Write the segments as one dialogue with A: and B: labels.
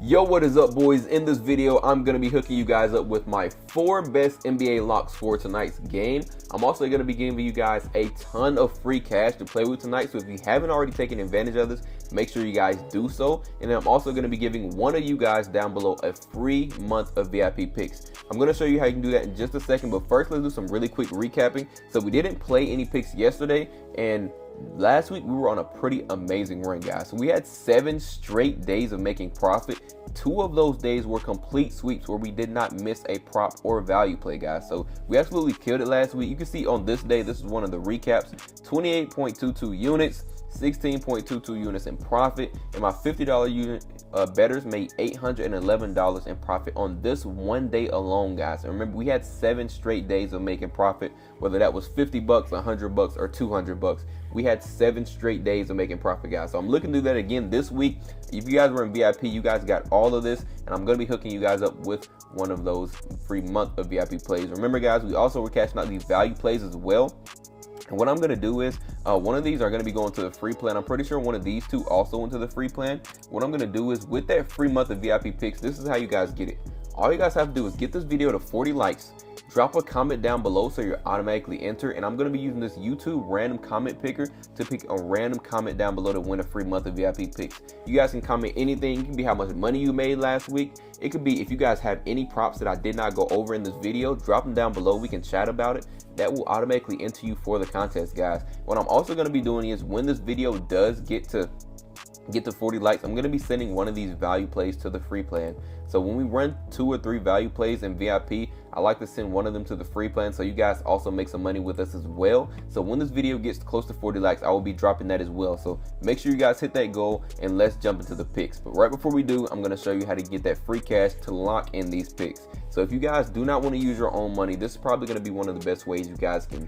A: Yo, what is up, boys? In this video, I'm going to be hooking you guys up with my 4 best NBA locks for tonight's game. I'm also going to be giving you guys a ton of free cash to play with tonight. So if you haven't already taken advantage of this, make sure you guys do so. And then I'm also going to be giving one of you guys down below a free month of VIP picks. I'm going to show you how you can do that in just a second. But first, let's do some really quick recapping. So we didn't play any picks yesterday, and last week we were on a pretty amazing run, guys. So we had 7 straight days of making profit. 2 of those days were complete sweeps where we did not miss a prop or value play, guys. So we absolutely killed it last week. You can see on this day, this is one of the recaps: 28.22 units, 16.22 units in profit, and my $50 unit bettors made $811 in profit on this one day alone, guys. And remember, we had 7 straight days of making profit, whether that was $50, $100, or $200. We had 7 straight days of making profit, guys. So I'm looking to do that again this week. If you guys were in VIP, you guys got all of this, and I'm going to be hooking you guys up with one of those free month of VIP plays. Remember, guys, we also were cashing out these value plays as well. And what I'm going to do is, one of these are going to be going to the free plan. I'm pretty sure one of these 2 also went to the free plan. What I'm going to do is, with that free month of VIP picks, this is how you guys get it. All you guys have to do is get this video to 40 likes, drop a comment down below so you're automatically entered, and I'm going to be using this YouTube random comment picker to pick a random comment down below to win a free month of VIP picks. You guys can comment anything. It can be how much money you made last week. It could be if you guys have any props that I did not go over in this video, drop them down below. We can chat about it. That will automatically enter you for the contest, guys. What I'm also going to be doing is, when this video does get to 40 likes, I'm going to be sending one of these value plays to the free plan. So when we run 2 or 3 value plays in VIP, I like to send one of them to the free plan so you guys also make some money with us as well. So when this video gets close to 40 likes, I will be dropping that as well. So make sure you guys hit that goal, and let's jump into the picks. But right before we do, I'm going to show you how to get that free cash to lock in these picks. So if you guys do not want to use your own money, this is probably going to be one of the best ways you guys can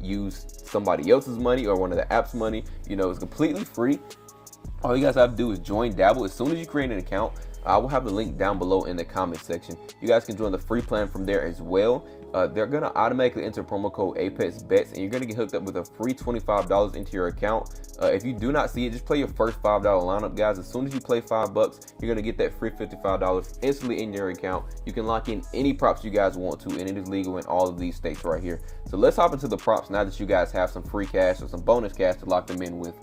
A: use somebody else's money or one of the app's money. You know, it's completely free. All you guys have to do is join Dabble. As soon as you create an account, I will have the link down below in the comment section. You guys can join the free plan from there as well. They're going to automatically enter promo code ApexBetz, and you're going to get hooked up with a free $25 into your account. If you do not see it, just play your first $5 lineup, guys. As soon as you play $5, you're going to get that free $55 instantly in your account. You can lock in any props you guys want to, and it is legal in all of these states right here. So let's hop into the props now that you guys have some free cash or some bonus cash to lock them in with.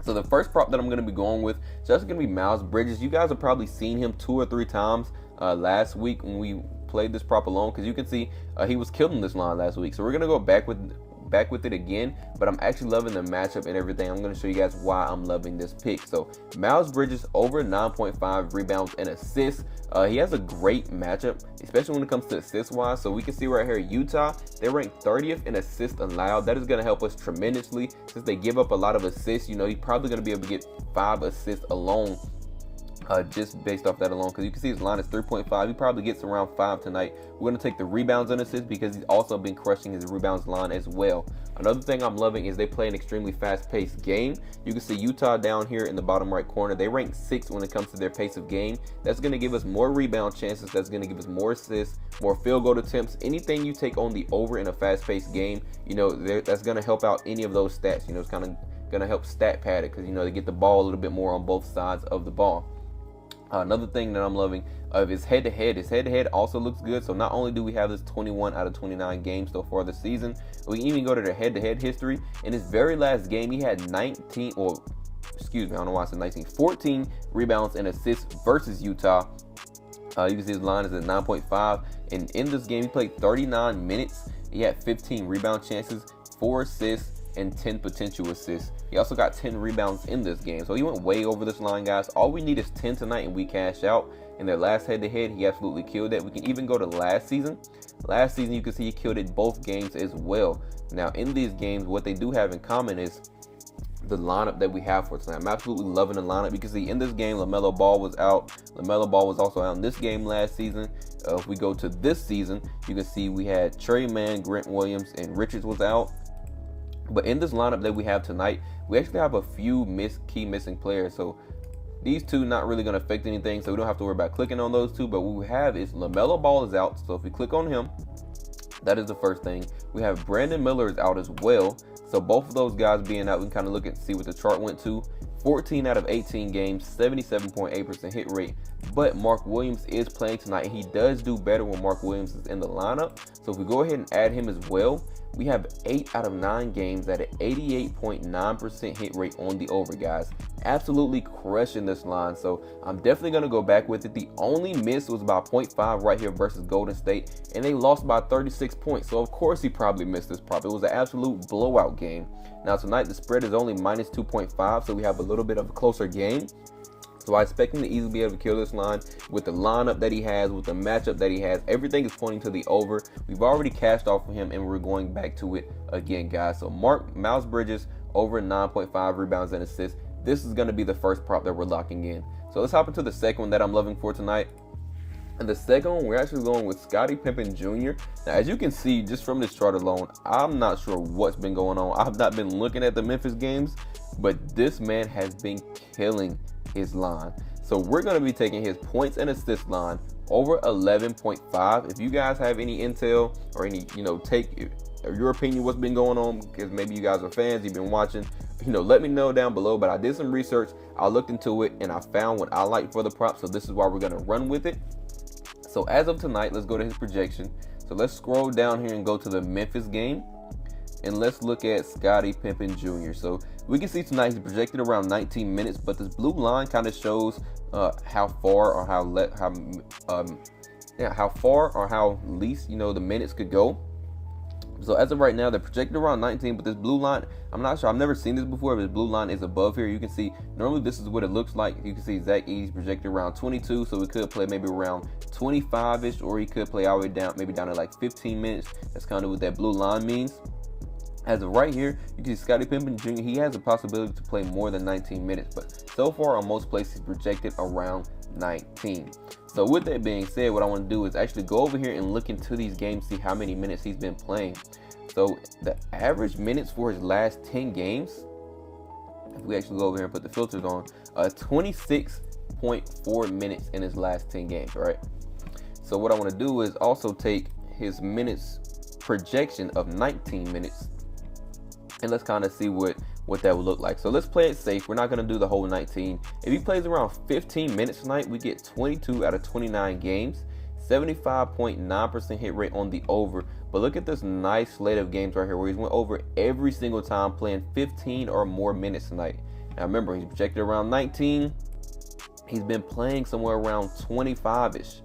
A: So the first prop that I'm going to be going with is just going to be Miles Bridges. You guys have probably seen him 2 or 3 times last week when we played this prop alone, because you can see he was killing this line last week. So we're going to go back with it again, but I'm actually loving the matchup and everything. I'm going to show you guys why I'm loving this pick. So Miles Bridges over 9.5 rebounds and assists. He has a great matchup, especially when it comes to assist wise. So we can see right here, Utah, they rank 30th in assists allowed. That is going to help us tremendously since they give up a lot of assists. You know, he's probably going to be able to get 5 assists alone, just based off that alone, because you can see his line is 3.5. He probably gets around 5 tonight. We're going to take the rebounds and assists because he's also been crushing his rebounds line as well. Another thing I'm loving is they play an extremely fast-paced game. You can see Utah down here in the bottom right corner. They rank 6th when it comes to their pace of game. That's going to give us more rebound chances. That's going to give us more assists, more field goal attempts. Anything you take on the over in a fast-paced game, you know, that's going to help out any of those stats. You know, it's kind of going to help stat pad it because, you know, they get the ball a little bit more on both sides of the ball. Another thing that I'm loving is head-to-head. His head-to-head also looks good. So not only do we have this 21 out of 29 games so far this season, we can even go to their head-to-head history. In his very last game, he had 14 rebounds and assists versus Utah. You can see his line is at 9.5. And in this game, he played 39 minutes. He had 15 rebound chances, 4 assists, and 10 potential assists. He also got 10 rebounds in this game. So he went way over this line, guys. All we need is 10 tonight and we cash out. In their last head-to-head, he absolutely killed it. We can even go to last season. Last season, you can see he killed it both games as well. Now, in these games, what they do have in common is the lineup that we have for tonight. I'm absolutely loving the lineup. You can see in this game, LaMelo Ball was out. LaMelo Ball was also out in this game last season. If we go to this season, you can see we had Trey Mann, Grant Williams, and Richards was out. But in this lineup that we have tonight, we actually have a few key missing players. So these 2 not really going to affect anything, so we don't have to worry about clicking on those 2. But what we have is LaMelo Ball is out. So if we click on him, that is the first thing. We have Brandon Miller is out as well. So both of those guys being out, we can kind of look and see what the chart went to. 14 out of 18 games, 77.8% hit rate, But Mark Williams is playing tonight, and he does do better when Mark Williams is in the lineup. So if we go ahead and add him as well, we have 8 out of 9 games at an 88.9% hit rate on the over, guys. Absolutely crushing this line. So I'm definitely going to go back with it. The only miss was about 0.5 right here versus Golden State, and they lost by 36 points. So of course he probably missed this prop. It was an absolute blowout game. Now tonight the spread is only minus 2.5, so we have a little bit of a closer game. So I expect him to easily be able to kill this line with the lineup that he has, with the matchup that he has. Everything is pointing to the over. We've already cashed off of him, and we're going back to it again, guys. So Miles Bridges over 9.5 rebounds and assists. This is going to be the first prop that we're locking in. So let's hop into the second one that I'm loving for tonight. And the second one, we're actually going with Scotty Pippen Jr. Now, as you can see, just from this chart alone, I'm not sure what's been going on. I've not been looking at the Memphis games, but this man has been killing his line. So we're going to be taking his points and assist line over 11.5. If you guys have any intel or any, take your opinion, what's been going on, because maybe you guys are fans, you've been watching, let me know down below. But I did some research, I looked into it, and I found what I like for the prop. So this is why we're going to run with it. So as of tonight, let's go to his projection. So let's scroll down here and go to the Memphis game, and let's look at Scotty Pippen Jr. So we can see tonight he's projected around 19 minutes, but this blue line kind of shows how far or how far or how least the minutes could go. So as of right now, they're projected around 19, but this blue line, I'm not sure. I've never seen this before, but this blue line is above here. You can see, normally this is what it looks like. You can see Zach Edey's projected around 22, so we could play maybe around 25-ish, or he could play all the way down, maybe down to like 15 minutes. That's kind of what that blue line means. As of right here, you can see Scotty Pippen Jr., he has a possibility to play more than 19 minutes, but so far on most places he's projected around 19. So with that being said, what I want to do is actually go over here and look into these games, see how many minutes he's been playing. So the average minutes for his last 10 games, if we actually go over here and put the filters on, 26.4 minutes in his last 10 games, right? So what I want to do is also take his minutes projection of 19 minutes, and let's kind of see what that would look like. So let's play it safe. We're not going to do the whole 19. If he plays around 15 minutes tonight, we get 22 out of 29 games, 75.9% hit rate on the over. But look at this nice slate of games right here where he's went over every single time, playing 15 or more minutes tonight. Now remember, he's projected around 19. He's been playing somewhere around 25-ish.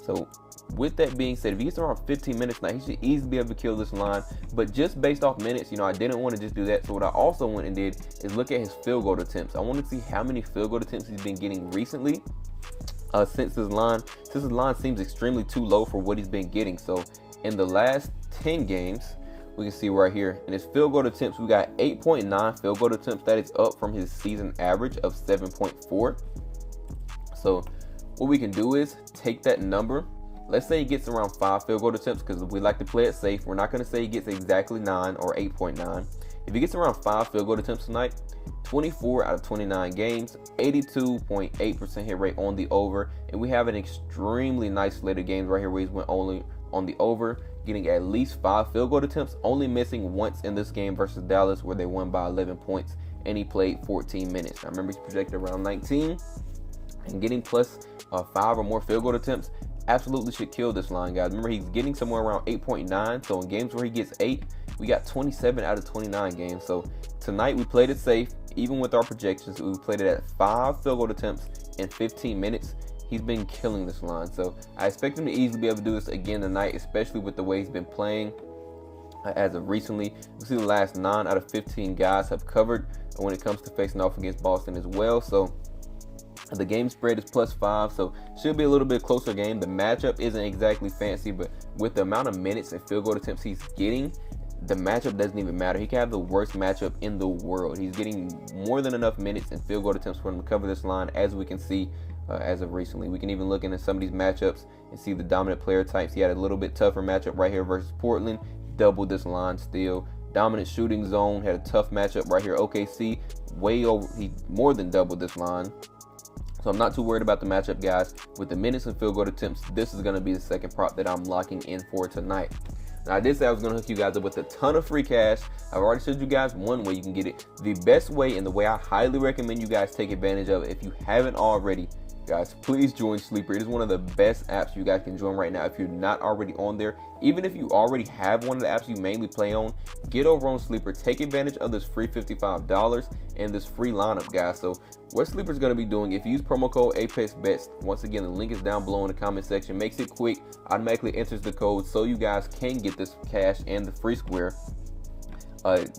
A: So with that being said, if he gets around 15 minutes now, he should easily be able to kill this line. But just based off minutes, I didn't want to just do that. So what I also went and did is look at his field goal attempts. I want to see how many field goal attempts he's been getting recently, since his line seems extremely too low for what he's been getting. So in the last 10 games, we can see right here in his field goal attempts, we got 8.9 field goal attempts. That is up from his season average of 7.4. So what we can do is take that number. Let's say he gets around 5 field goal attempts, because we like to play it safe. We're not going to say he gets exactly 9 or 8.9. If he gets around 5 field goal attempts tonight, 24 out of 29 games, 82.8% hit rate on the over, and we have an extremely nice slate of games right here where he's went only on the over, getting at least 5 field goal attempts, only missing once in this game versus Dallas where they won by 11 points, and he played 14 minutes. Now remember, he's projected around 19, and getting plus 5 or more field goal attempts absolutely should kill this line, guys. Remember, he's getting somewhere around 8.9. So in games where he gets 8, we got 27 out of 29 games. So tonight we played it safe. Even with our projections, we played it at 5 field goal attempts in 15 minutes. He's been killing this line. So I expect him to easily be able to do this again tonight, especially with the way he's been playing as of recently. You see the last 9 out of 15 guys have covered when it comes to facing off against Boston as well. So the game spread is +5, so should be a little bit closer game. The matchup isn't exactly fancy, but with the amount of minutes and field goal attempts he's getting, the matchup doesn't even matter. He can have the worst matchup in the world. He's getting more than enough minutes and field goal attempts for him to cover this line, as we can see as of recently. We can even look into some of these matchups and see the dominant player types. He had a little bit tougher matchup right here versus Portland, doubled this line still. Dominant shooting zone, had a tough matchup right here. OKC, way over, he more than doubled this line. So I'm not too worried about the matchup, guys. With the minutes and field goal attempts, this is going to be the second prop that I'm locking in for tonight. Now, I did say I was going to hook you guys up with a ton of free cash. I've already showed you guys one way you can get it. The best way, and the way I highly recommend you guys take advantage of it, if you haven't already, Guys, please join Sleeper. It is one of the best apps you guys can join right now if you're not already on there. Even if you already have one of the apps you mainly play on, get over on Sleeper. Take advantage of this free $55 and this free lineup, guys. So what Sleeper is going to be doing, if you use promo code ApexBetz, once again, the link is down below in the comment section. Makes it quick, automatically enters the code so you guys can get this cash and the free square.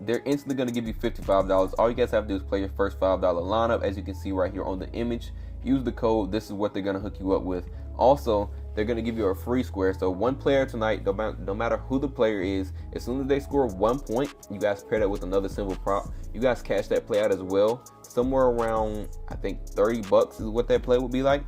A: They're instantly going to give you $55. All you guys have to do is play your first $5 lineup, as you can see right here on the image. Use the code. This is what they're going to hook you up with. Also, they're going to give you a free square. So one player tonight, no matter who the player is, as soon as they score 1 point, you guys pair that with another simple prop. You guys cash that play out as well. Somewhere around, I think, $30 is what that play would be like.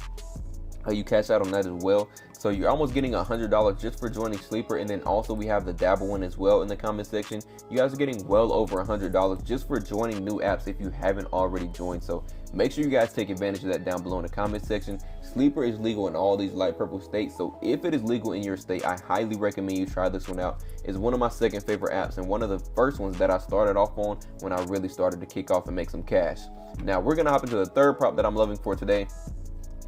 A: You cash out on that as well. So you're almost getting $100 just for joining Sleeper. And then also we have the Dabble one as well in the comment section. You guys are getting well over $100 just for joining new apps if you haven't already joined. So make sure you guys take advantage of that down below in the comment section. Sleeper is legal in all these light purple states. So if it is legal in your state, I highly recommend you try this one out. It's one of my second favorite apps and one of the first ones that I started off on when I really started to kick off and make some cash. Now we're going to hop into the third prop that I'm loving for today.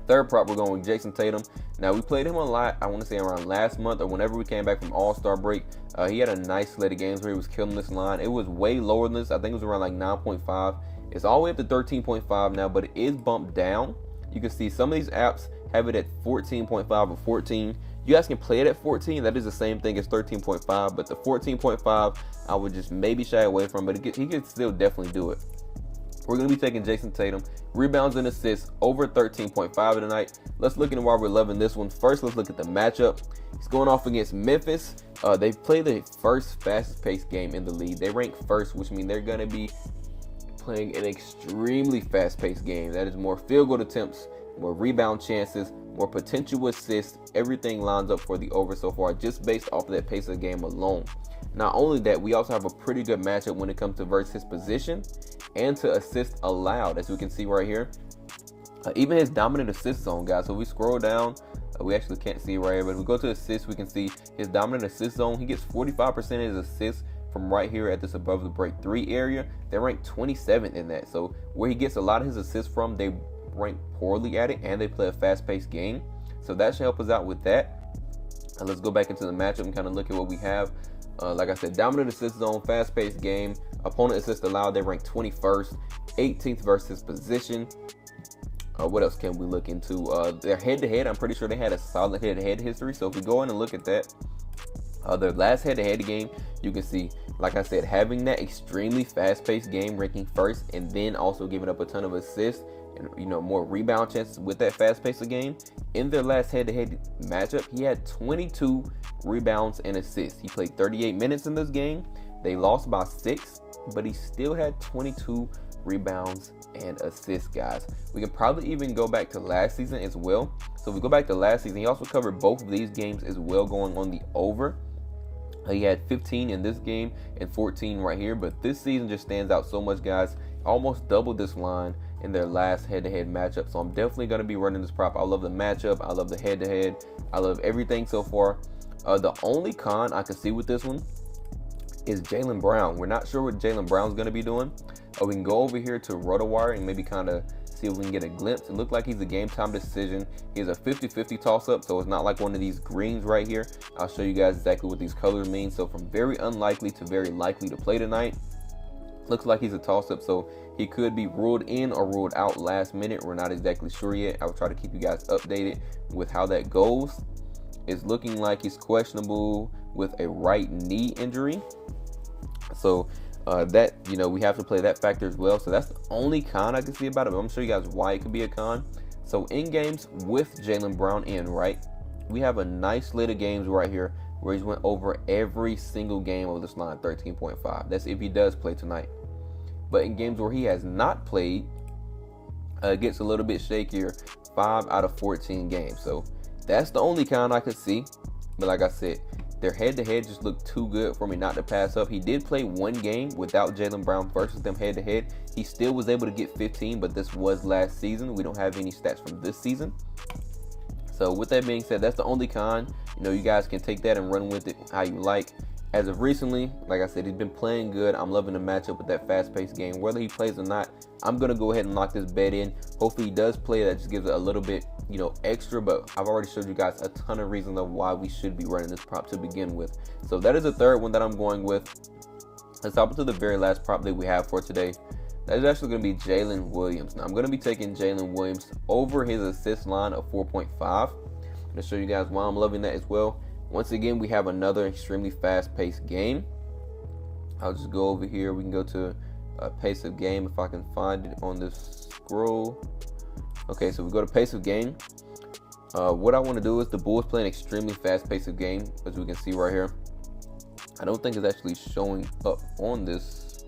A: Third prop, we're going with Jayson Tatum. Now, we played him a lot, I want to say around last month or whenever we came back from All-Star break. He had a nice slate of games where he was killing this line. It was way lower than this. I think it was around like 9.5. It's all the way up to 13.5 now, but it is bumped down. You can see some of these apps have it at 14.5 or 14. You guys can play it at 14. That is the same thing as 13.5, but the 14.5, I would just maybe shy away from, but he could still definitely do it. We're going to be taking Jayson Tatum, rebounds and assists over 13.5 tonight. Let's look into why we're loving this one. First, let's look at the matchup. He's going off against Memphis. They play the first fastest paced game in the league. They rank first, which means they're going to be playing an extremely fast paced game. That is more field goal attempts, more rebound chances, more potential assists. Everything lines up for the over so far just based off of that pace of the game alone. Not only that, we also have a pretty good matchup when it comes to versus his position and to assist allowed, as we can see right here. Even his dominant assist zone, guys. So we scroll down, we actually can't see it right here, but if we go to assists, we can see his dominant assist zone. He gets 45% of his assists from right here at this above the break 3 area. They rank 27th in that. So where he gets a lot of his assists from, they rank poorly at it, and they play a fast-paced game. So that should help us out with that. And let's go back into the matchup and kind of look at what we have. Like I said, dominant assist zone, fast-paced game. Opponent assist allowed, they rank 21st, 18th versus position. What else can we look into? Their head-to-head, I'm pretty sure they had a solid head-to-head history. So if we go in and look at that, their last head-to-head game, you can see, like I said, having that extremely fast-paced game, ranking first, and then also giving up a ton of assists and more rebound chances with that fast-paced game. In their last head-to-head matchup, he had 22 rebounds and assists. He played 38 minutes in this game. They lost by 6, but he still had 22 rebounds and assists, guys. We can probably even go back to last season as well. So if we go back to last season, he also covered both of these games as well, going on the over. He had 15 in this game and 14 right here, but this season just stands out so much, guys. Almost doubled this line in their last head-to-head matchup. So I'm definitely going to be running this prop. I love the matchup. I love the head-to-head. I love everything so far. The only con I can see with this one is Jaylen Brown. We're not sure what Jaylen Brown's going to be doing. We can go over here to RotoWire and maybe kind of see if we can get a glimpse. It looked like he's a game time decision. He has a 50-50 toss up, so it's not like one of these greens right here. I'll show you guys exactly what these colors mean. So from very unlikely to very likely to play tonight. Looks like he's a toss up, so he could be ruled in or ruled out last minute. We're not exactly sure yet. I will try to keep you guys updated with how that goes. It's looking like he's questionable with a right knee injury. So that, we have to play that factor as well. So that's the only con I can see about it, but I'm going to show you guys why it could be a con. So in games with Jaylen Brown in, right, we have a nice slate of games right here where he's went over every single game of this line, 13.5. That's if he does play tonight. But in games where he has not played, it gets a little bit shakier, 5 out of 14 games. So that's the only con I could see. But like I said, their head-to-head just looked too good for me not to pass up. He did play one game without Jaylen Brown versus them head-to-head. He still was able to get 15, but this was last season. We don't have any stats from this season. So with that being said, that's the only con. You guys can take that and run with it how you like. As of recently, like I said, he's been playing good. I'm loving the matchup with that fast-paced game. Whether he plays or not, I'm going to go ahead and lock this bet in. Hopefully he does play. That just gives it a little bit, extra. But I've already showed you guys a ton of reasons of why we should be running this prop to begin with. So that is the third one that I'm going with. Let's hop into the very last prop that we have for today. That is actually going to be Jalen Williams. Now, I'm going to be taking Jalen Williams over his assist line of 4.5. I'm going to show you guys why I'm loving that as well. Once again, we have another extremely fast-paced game. I'll just go over here. We can go to pace of game if I can find it on this scroll. Okay, so we go to pace of game. What I want to do is the Bulls play an extremely fast-paced game, as we can see right here. I don't think it's actually showing up on this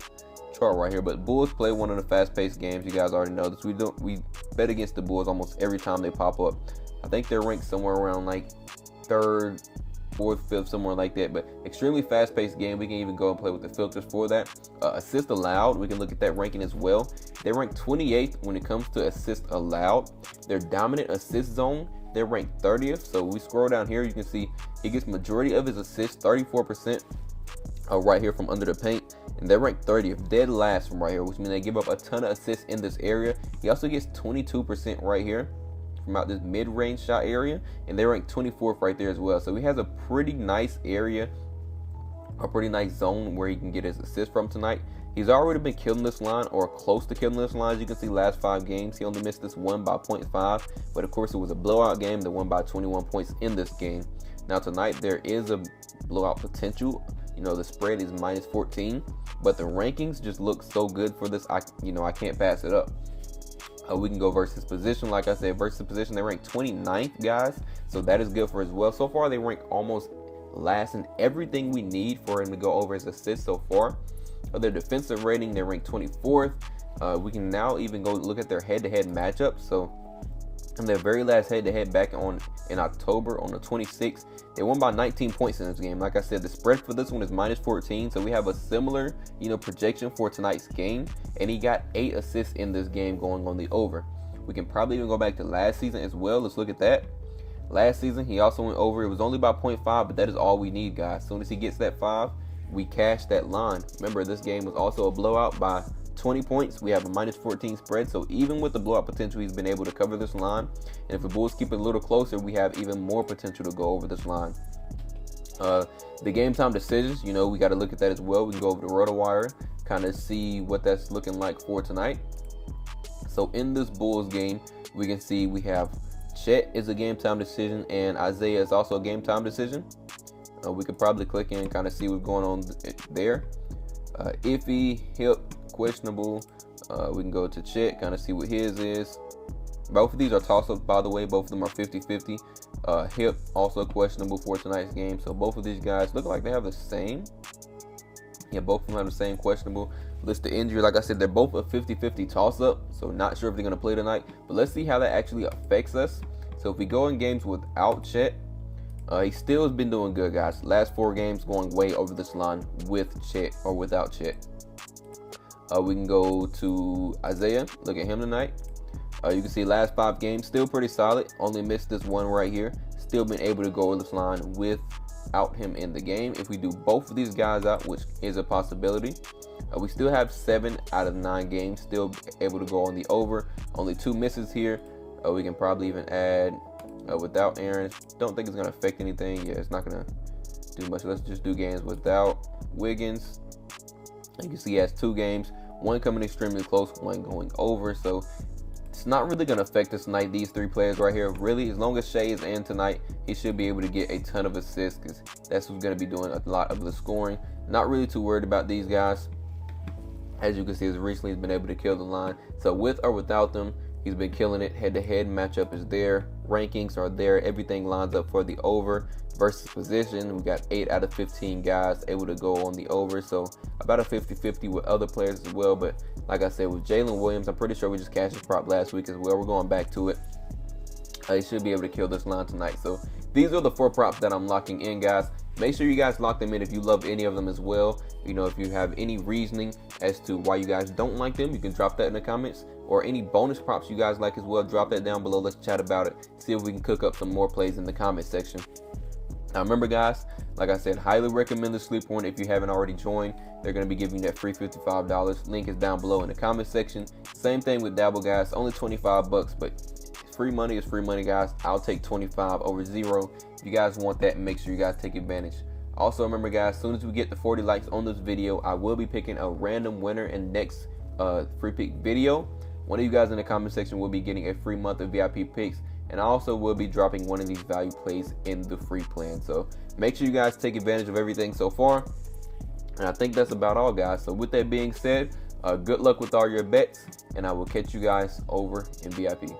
A: chart right here, but Bulls play one of the fast-paced games. You guys already know this. We bet against the Bulls almost every time they pop up. I think they're ranked somewhere around like third, fourth, fifth, somewhere like that. But extremely fast-paced game. We can even go and play with the filters for that. Assist allowed, we can look at that ranking as well. They rank 28th when it comes to assist allowed. Their dominant assist zone, they're ranked 30th. So we scroll down here, you can see he gets majority of his assists, 34%, right here from under the paint. And they're ranked 30th, dead last from right here, which means they give up a ton of assists in this area. He also gets 22% right here from out this mid-range shot area, and they rank 24th right there as well. So he has a pretty nice area, a pretty nice zone where he can get his assist from tonight. He's already been killing this line or close to killing this line. As you can see, last 5 games, he only missed this one by 0.5, but of course it was a blowout game that won by 21 points in this game. Now tonight there is a blowout potential. The spread is minus 14, but the rankings just look so good for this. I can't pass it up. We can go versus position. Like I said, versus position, they rank 29th, guys. So that is good for as well. So far, they rank almost last in everything we need for him to go over his assists so far. Their defensive rating, they rank 24th. We can now even go look at their head-to-head matchups. So in their very last head-to-head back in October on the 26th, they won by 19 points in this game. Like I said, the spread for this one is minus 14. So we have a similar, projection for tonight's game. And he got 8 assists in this game going on the over. We can probably even go back to last season as well. Let's look at that. Last season, he also went over. It was only by 0.5, but that is all we need, guys. As soon as he gets that 5, we cash that line. Remember, this game was also a blowout by 20 points. We have a minus 14 spread. So even with the blowout potential, he's been able to cover this line. And if the Bulls keep it a little closer, we have even more potential to go over this line. The game time decisions, we got to look at that as well. We can go over to RotoWire, kind of see what that's looking like for tonight. So in this Bulls game, we can see we have Chet is a game time decision, and Isaiah is also a game time decision. We could probably click in and kind of see what's going on there. Iffy, hip, questionable. We can go to Chet, kind of see what his is. Both of these are toss-ups, by the way. Both of them are 50-50. Hip, also questionable for tonight's game. So both of these guys look like they have the same. Yeah, both of them have the same questionable list of injury. Like I said, they're both a 50-50 toss-up. So not sure if they're going to play tonight. But let's see how that actually affects us. So if we go in games without Chet, he still has been doing good, guys. Last 4 games going way over this line with Chet or without Chet. We can go to Isaiah. Look at him tonight. You can see last 5 games, still pretty solid. Only missed this one right here. Still been able to go over this line without him in the game. If we do both of these guys out, which is a possibility, we still have 7 out of 9 games. Still able to go on the over. Only 2 misses here. We can probably even add without Aaron. Don't think it's going to affect anything. Yeah, it's not going to do much. Let's just do games without Wiggins. You can see he has 2 games. One coming extremely close, one going over. So it's not really going to affect us tonight, these 3 players right here. Really, as long as Shea is in tonight, he should be able to get a ton of assists because that's who's going to be doing a lot of the scoring. Not really too worried about these guys. As you can see, as recently he's been able to kill the line. So with or without them, he's been killing it. Head-to-head matchup is there. Rankings are there. Everything lines up for the over. Versus position, we got 8 out of 15 guys able to go on the over. So about a 50-50 with other players as well. But like I said, with Jalen Williams, I'm pretty sure we just cashed his prop last week as well. We're going back to it. He should be able to kill this line tonight. So these are the 4 props that I'm locking in, guys. Make sure you guys lock them in if you love any of them as well. If you have any reasoning as to why you guys don't like them, you can drop that in the comments. Or any bonus props you guys like as well, drop that down below. Let's chat about it. See if we can cook up some more plays in the comment section. Now remember guys, like I said, highly recommend the sleeper one if you haven't already joined. They're going to be giving you that free $55. Link is down below in the comment section. Same thing with Dabble guys, only 25 bucks, but free money is free money guys. I'll take 25 over 0. If you guys want that, make sure you guys take advantage. Also remember guys, as soon as we get to 40 likes on this video, I will be picking a random winner in next free pick video. One of you guys in the comment section will be getting a free month of VIP picks, and I also will be dropping one of these value plays in the free plan. So make sure you guys take advantage of everything so far. And I think that's about all guys. So with that being said, good luck with all your bets, and I will catch you guys over in VIP.